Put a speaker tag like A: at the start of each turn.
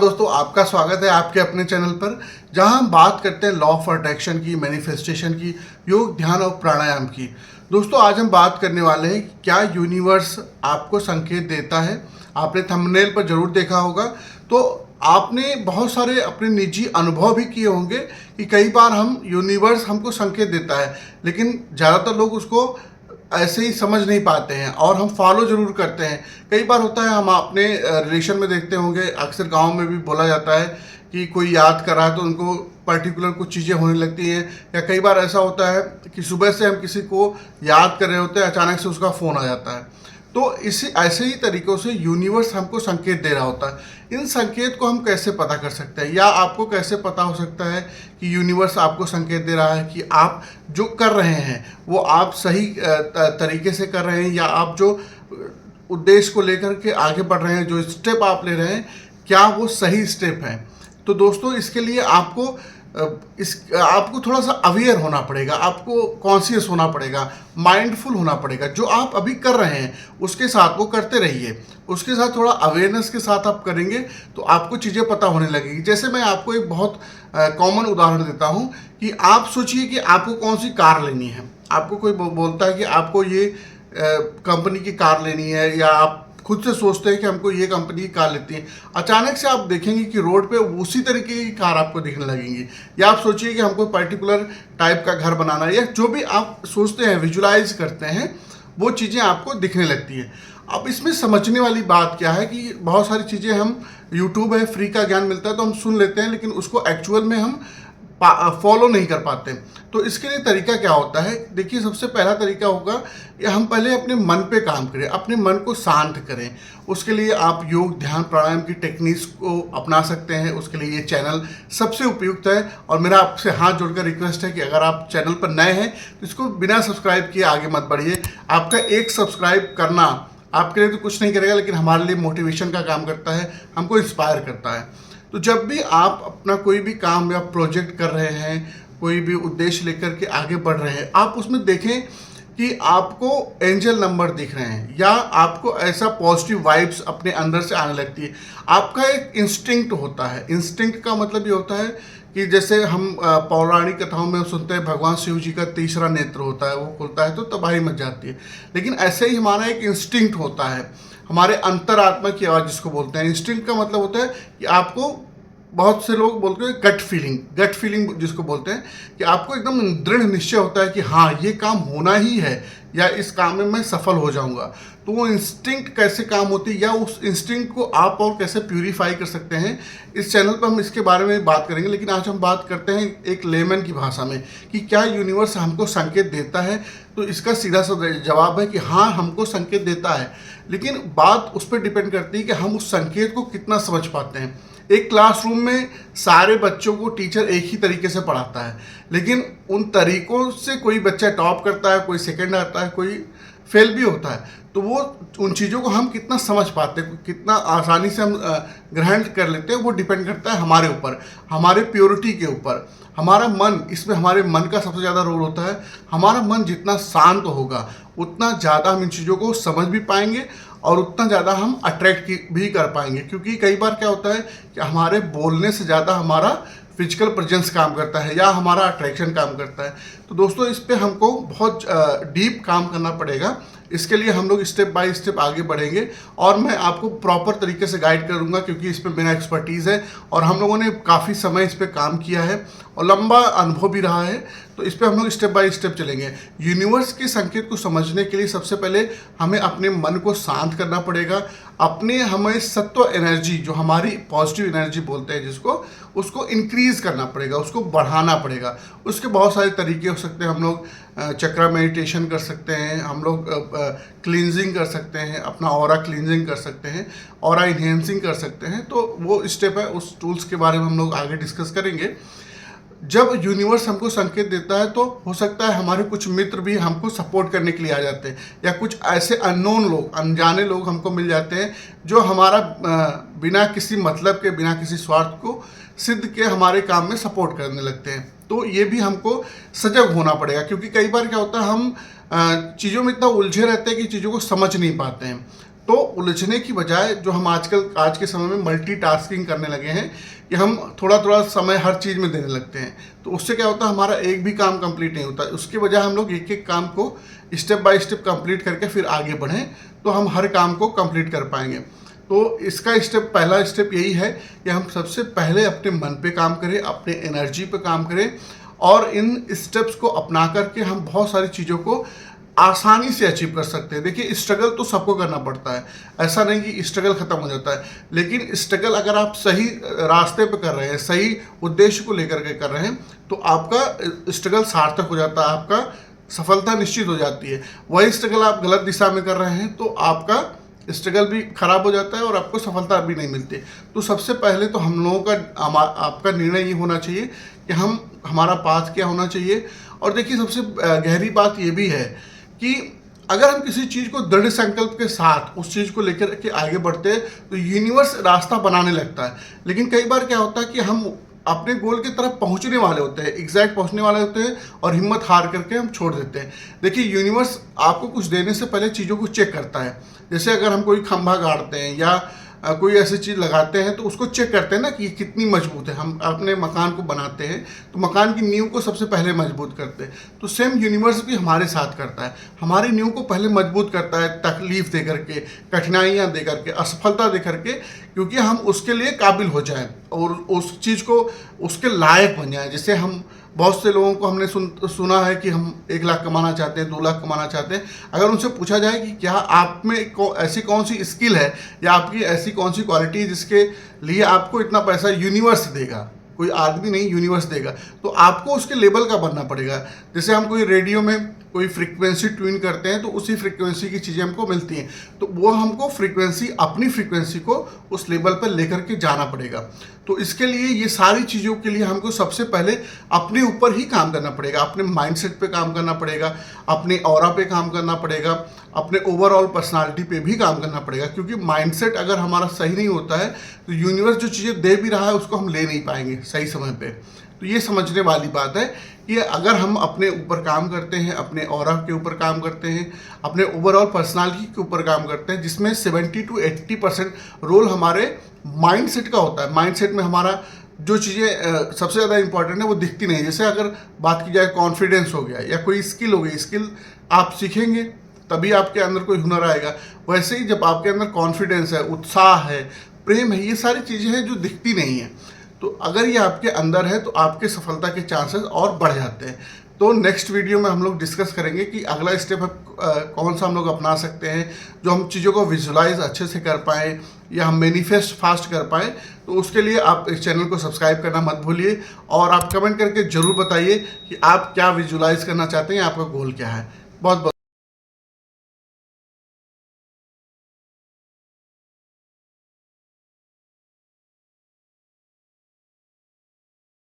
A: दोस्तों, आपका स्वागत है आपके अपने चैनल पर, जहां हम बात करते हैं लॉ ऑफ अट्रैक्शन की, मैनिफेस्टेशन की, योग, ध्यान और प्राणायाम की। दोस्तों, आज हम बात करने वाले हैं कि क्या यूनिवर्स आपको संकेत देता है। आपने थंबनेल पर जरूर देखा होगा, तो आपने बहुत सारे अपने निजी अनुभव भी किए होंगे कि कई बार यूनिवर्स हमको संकेत देता है, लेकिन ज़्यादातर लोग उसको ऐसे ही समझ नहीं पाते हैं और हम फॉलो जरूर करते हैं। कई बार होता है, हम अपने रिलेशन में देखते होंगे, अक्सर गांव में भी बोला जाता है कि कोई याद कर रहा है तो उनको पर्टिकुलर कुछ चीज़ें होने लगती हैं। या कई बार ऐसा होता है कि सुबह से हम किसी को याद कर रहे होते हैं, अचानक से उसका फ़ोन आ जाता है। तो इसी ऐसे ही तरीक़ों से यूनिवर्स हमको संकेत दे रहा होता है। इन संकेत को हम कैसे पता कर सकते हैं, या आपको कैसे पता हो सकता है कि यूनिवर्स आपको संकेत दे रहा है कि आप जो कर रहे हैं वो आप सही तरीके से कर रहे हैं, या आप जो उद्देश्य को लेकर के आगे बढ़ रहे हैं, जो स्टेप आप ले रहे हैं, क्या वो सही स्टेप हैं। तो दोस्तों, इसके लिए आपको थोड़ा सा अवेयर होना पड़ेगा, आपको कॉन्शियस होना पड़ेगा, माइंडफुल होना पड़ेगा। जो आप अभी कर रहे हैं उसके साथ वो करते रहिए, उसके साथ थोड़ा अवेयरनेस के साथ आप करेंगे तो आपको चीज़ें पता होने लगेगी। जैसे मैं आपको एक बहुत कॉमन उदाहरण देता हूँ कि आप सोचिए कि आपको कौन सी कार लेनी है। आपको कोई बोलता है कि आपको ये कंपनी की कार लेनी है, या आप खुद से सोचते हैं कि हमको ये कंपनी की कार लेती है। अचानक से आप देखेंगे कि रोड पे उसी तरीके की कार आपको दिखने लगेंगी। या आप सोचिए कि हमको पर्टिकुलर टाइप का घर बनाना है, या जो भी आप सोचते हैं, विजुलाइज करते हैं, वो चीज़ें आपको दिखने लगती है। अब इसमें समझने वाली बात क्या है कि बहुत सारी चीज़ें हम, यूट्यूब है, फ्री का ज्ञान मिलता है तो हम सुन लेते हैं, लेकिन उसको एक्चुअल में हम फॉलो नहीं कर पाते। तो इसके लिए तरीका क्या होता है, देखिए, सबसे पहला तरीका होगा कि हम पहले अपने मन पे काम करें, अपने मन को शांत करें। उसके लिए आप योग, ध्यान, प्राणायाम की टेक्निक्स को अपना सकते हैं। उसके लिए ये चैनल सबसे उपयुक्त है। और मेरा आपसे हाथ जोड़कर रिक्वेस्ट है कि अगर आप चैनल पर नए हैं तो इसको बिना सब्सक्राइब किए आगे मत बढ़िए। आपका एक सब्सक्राइब करना आपके लिए तो कुछ नहीं करेगा, लेकिन हमारे लिए मोटिवेशन का काम करता है, हमको इंस्पायर करता है। तो जब भी आप अपना कोई भी काम या प्रोजेक्ट कर रहे हैं, कोई भी उद्देश्य लेकर के आगे बढ़ रहे हैं, आप उसमें देखें कि आपको एंजल नंबर दिख रहे हैं, या आपको ऐसा पॉजिटिव वाइब्स अपने अंदर से आने लगती है। आपका एक इंस्टिंक्ट होता है। इंस्टिंक्ट का मतलब ये होता है कि जैसे हम पौराणिक कथाओं में सुनते हैं, भगवान शिव जी का तीसरा नेत्र होता है, वो खुलता है तो तबाही मच जाती है। लेकिन ऐसे ही हमारा एक इंस्टिंक्ट होता है, हमारे अंतरात्मा की आवाज़ जिसको बोलते हैं। इंस्टिंक्ट का मतलब होता है कि आपको, बहुत से लोग बोलते हैं गट फीलिंग जिसको बोलते हैं, कि आपको एकदम दृढ़ निश्चय होता है कि हाँ, ये काम होना ही है, या इस काम में मैं सफल हो जाऊंगा। तो वो इंस्टिंक्ट कैसे काम होती है, या उस इंस्टिंक्ट को आप और कैसे प्यूरीफाई कर सकते हैं, इस चैनल पर हम इसके बारे में बात करेंगे। लेकिन आज हम बात करते हैं एक लेमन की भाषा में कि क्या यूनिवर्स हमको संकेत देता है। तो इसका सीधा सा जवाब है कि हाँ, हमको संकेत देता है, लेकिन बात उस पर डिपेंड करती है कि हम उस संकेत को कितना समझ पाते हैं। एक क्लासरूम में सारे बच्चों को टीचर एक ही तरीके से पढ़ाता है, लेकिन उन तरीकों से कोई बच्चा टॉप करता है, कोई सेकंड आता है, कोई फेल भी होता है। तो वो उन चीज़ों को हम कितना समझ पाते हैं, कितना आसानी से हम ग्रहण कर लेते हैं, वो डिपेंड करता है हमारे ऊपर, हमारे प्योरिटी के ऊपर। हमारा मन, इसमें हमारे मन का सबसे ज़्यादा रोल होता है। हमारा मन जितना शांत होगा उतना ज़्यादा हम इन चीज़ों को समझ भी पाएंगे, और उतना ज़्यादा हम अट्रैक्ट भी कर पाएंगे। क्योंकि कई बार क्या होता है कि हमारे बोलने से ज़्यादा हमारा फिजिकल प्रेजेंस काम करता है, या हमारा अट्रैक्शन काम करता है। तो दोस्तों, इस पे हमको बहुत डीप काम करना पड़ेगा। इसके लिए हम लोग स्टेप बाय स्टेप आगे बढ़ेंगे, और मैं आपको प्रॉपर तरीके से गाइड करूंगा, क्योंकि इस पे मेरा एक्सपर्टीज़ है और हम लोगों ने काफ़ी समय इस पे काम किया है और लंबा अनुभव भी रहा है। तो इस पे हम लोग स्टेप बाय स्टेप चलेंगे। यूनिवर्स के संकेत को समझने के लिए सबसे पहले हमें अपने मन को शांत करना पड़ेगा। हमें सत्व एनर्जी, जो हमारी पॉजिटिव एनर्जी बोलते हैं जिसको, उसको इंक्रीज करना पड़ेगा, उसको बढ़ाना पड़ेगा। उसके बहुत सारे तरीके हो सकते हैं। हम लोग चक्रा मेडिटेशन कर सकते हैं, हम लोग क्लींजिंग कर सकते हैं, अपना ऑरा क्लींजिंग कर सकते हैं, ऑरा इन्हेंसिंग कर सकते हैं। तो वो स्टेप है, उस टूल्स के बारे में हम लोग आगे डिस्कस करेंगे। जब यूनिवर्स हमको संकेत देता है तो हो सकता है हमारे कुछ मित्र भी हमको सपोर्ट करने के लिए आ जाते हैं, या कुछ ऐसे अननोन लोग, अनजाने लोग हमको मिल जाते हैं, जो हमारा बिना किसी मतलब के, बिना किसी स्वार्थ को सिद्ध के हमारे काम में सपोर्ट करने लगते हैं। तो ये भी हमको सजग होना पड़ेगा, क्योंकि कई बार क्या होता है, हम चीज़ों में इतना उलझे रहते हैं कि चीज़ों को समझ नहीं पाते हैं। तो उलझने की बजाय जो हम आज के समय में मल्टीटास्किंग करने लगे हैं कि हम थोड़ा थोड़ा समय हर चीज़ में देने लगते हैं, तो उससे क्या होता है हमारा एक भी काम कंप्लीट नहीं होता। उसके बजाय हम लोग एक एक काम को स्टेप बाय स्टेप कंप्लीट करके फिर आगे बढ़ें, तो हम हर काम को कंप्लीट कर पाएंगे। तो इसका पहला स्टेप यही है कि हम सबसे पहले अपने मन पे काम करें, अपने एनर्जी पे काम करें, और इन स्टेप्स को अपना करके हम बहुत सारी चीज़ों को आसानी से अचीव कर सकते हैं। देखिए, स्ट्रगल तो सबको करना पड़ता है, ऐसा नहीं कि स्ट्रगल खत्म हो जाता है, लेकिन स्ट्रगल अगर आप सही रास्ते पे कर रहे हैं, सही उद्देश्य को लेकर के कर रहे हैं, तो आपका स्ट्रगल सार्थक हो जाता है, आपका सफलता निश्चित हो जाती है। वही स्ट्रगल आप गलत दिशा में कर रहे हैं तो आपका स्ट्रगल भी खराब हो जाता है और आपको सफलता भी नहीं मिलती। तो सबसे पहले तो हम लोगों का आपका निर्णय ये होना चाहिए कि हमारा पाथ क्या होना चाहिए। और देखिए, सबसे गहरी बात ये भी है कि अगर हम किसी चीज़ को दृढ़ संकल्प के साथ उस चीज़ को लेकर के आगे बढ़ते हैं तो यूनिवर्स रास्ता बनाने लगता है। लेकिन कई बार क्या होता है कि हम अपने गोल की तरफ पहुंचने वाले होते हैं, एग्जैक्ट पहुंचने वाले होते हैं, और हिम्मत हार करके हम छोड़ देते हैं। देखिए, यूनिवर्स आपको कुछ देने से पहले चीज़ों को चेक करता है। जैसे अगर हम कोई खंभा गाड़ते हैं या कोई ऐसी चीज़ लगाते हैं तो उसको चेक करते हैं ना कि ये कितनी मजबूत है। हम अपने मकान को बनाते हैं तो मकान की नींव को सबसे पहले मजबूत करते हैं। तो सेम यूनिवर्स भी हमारे साथ करता है, हमारी नींव को पहले मजबूत करता है, तकलीफ दे करके, कठिनाइयाँ दे करके, असफलता दे करके, क्योंकि हम उसके लिए काबिल हो जाएं और उस चीज़ को उसके लायक बन जाएं। जैसे हम बहुत से लोगों को हमने सुना है कि हम 1 लाख कमाना चाहते हैं, 2 लाख कमाना चाहते हैं। अगर उनसे पूछा जाए कि क्या आप में ऐसी कौन सी स्किल है या आपकी ऐसी कौन सी क्वालिटी है जिसके लिए आपको इतना पैसा यूनिवर्स देगा, कोई आदमी नहीं, यूनिवर्स देगा, तो आपको उसके लेवल का बनना पड़ेगा। जैसे हम कोई रेडियो में कोई फ्रीक्वेंसी ट्यून करते हैं तो उसी फ्रीक्वेंसी की चीज़ें हमको मिलती हैं, तो वो हमको अपनी फ्रीक्वेंसी को उस लेवल पर लेकर के जाना पड़ेगा। तो इसके लिए ये सारी चीज़ों के लिए हमको सबसे पहले अपने ऊपर ही काम करना पड़ेगा, अपने माइंडसेट पे काम करना पड़ेगा, अपने ऑरा पे काम करना पड़ेगा, अपने ओवरऑल पर्सनालिटी पे भी काम करना पड़ेगा। क्योंकि माइंडसेट अगर हमारा सही नहीं होता है तो यूनिवर्स जो चीज़ें दे भी रहा है उसको हम ले नहीं पाएंगे सही समय पे। तो ये समझने वाली बात है कि अगर हम अपने ऊपर काम करते हैं, अपने ऑरा के ऊपर काम करते हैं, अपने ओवरऑल पर्सनालिटी के ऊपर काम करते हैं, जिसमें 70 to 80% रोल हमारे माइंडसेट का होता है। माइंडसेट में हमारा जो चीज़ें सबसे ज़्यादा इंपॉर्टेंट है वो दिखती नहीं। जैसे अगर बात की जाए कॉन्फिडेंस हो गया या कोई स्किल हो गई, स्किल आप सीखेंगे तभी आपके अंदर कोई हुनर आएगा। वैसे ही जब आपके अंदर कॉन्फिडेंस है, उत्साह है, प्रेम है, ये सारी चीज़ें हैं जो दिखती नहीं है, तो अगर ये आपके अंदर है तो आपके सफलता के चांसेस और बढ़ जाते हैं। तो नेक्स्ट वीडियो में हम लोग डिस्कस करेंगे कि अगला स्टेप कौन सा हम लोग अपना सकते हैं जो हम चीज़ों को विजुलाइज अच्छे से कर पाएँ या हम मैनिफेस्ट फास्ट कर पाएँ। तो उसके लिए आप इस चैनल को सब्सक्राइब करना मत भूलिए और आप कमेंट करके ज़रूर बताइए कि आप क्या विजुलाइज करना चाहते हैं, आपका गोल क्या है। बहुत बहुत